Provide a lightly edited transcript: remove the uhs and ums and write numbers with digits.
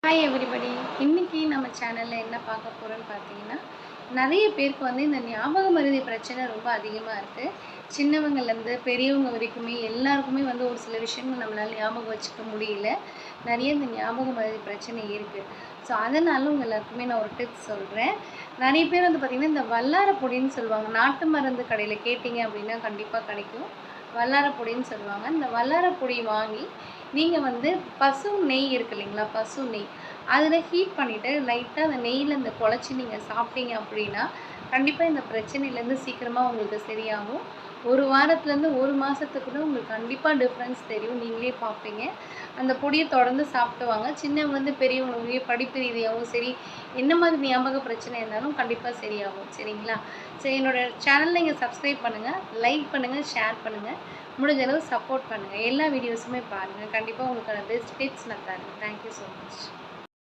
Hi everybody. இன்னைக்கு நம்ம சேனலில் என்ன பார்க்க போகிறோன்னு பார்த்தீங்கன்னா, நிறைய பேருக்கு வந்து இந்த ஞாபக மறதி பிரச்சனை ரொம்ப அதிகமாக இருக்குது. சின்னவங்கலேருந்து பெரியவங்க வரைக்குமே எல்லாருக்குமே வந்து ஒரு சில விஷயங்கள் நம்மளால் ஞாபகம் வச்சுக்க முடியல. நிறைய இந்த ஞாபக மறதி பிரச்சனை இருக்குது. ஸோ அதனால உங்கள் எல்லாருக்குமே நான் ஒரு டிப்ஸ் சொல்கிறேன். நிறைய பேர் வந்து பார்த்திங்கன்னா இந்த வல்லார பொடின்னு சொல்லுவாங்க. நாட்டு மருந்து கடையில் கேட்டிங்க அப்படின்னா கண்டிப்பாக கிடைக்கும். வல்லார பொடின்னு சொல்லுவாங்க. இந்த வல்லார பொடி வாங்கி நீங்கள் வந்து பசு நெய் இருக்கு இல்லைங்களா, பசு நெய் அதில் ஹீட் பண்ணிவிட்டு லைட்டாக அந்த நெய்யில் இந்த குழச்சி நீங்கள் சாப்பிட்டீங்க அப்படின்னா கண்டிப்பாக இந்த பிரச்சனையிலேருந்து சீக்கிரமாக உங்களுக்கு சரியாகும். ஒரு வாரத்துலேருந்து ஒரு மாதத்துக்குள்ள உங்களுக்கு கண்டிப்பாக டிஃப்ரென்ஸ் தெரியும். நீங்களே பார்ப்பீங்க. அந்த பொடியை தொடர்ந்து சாப்பிட்டு வாங்க. சின்னவங்கலேருந்து பெரியவங்களுடைய படிப்பு ரீதியாகவும் சரி, என்ன மாதிரி ஞாபக பிரச்சனை இருந்தாலும் கண்டிப்பாக சரியாகும். சரிங்களா? சரி, என்னோடய சேனல் நீங்கள் சப்ஸ்கிரைப் பண்ணுங்கள், லைக் பண்ணுங்கள், ஷேர் பண்ணுங்கள், முடிஞ்ச அளவு சப்போர்ட் பண்ணுங்கள். எல்லா வீடியோஸுமே பாருங்கள். கண்டிப்பாக உங்களுக்கான பெஸ்ட் டிப்ஸ் நான் தரேன். Thank you so much.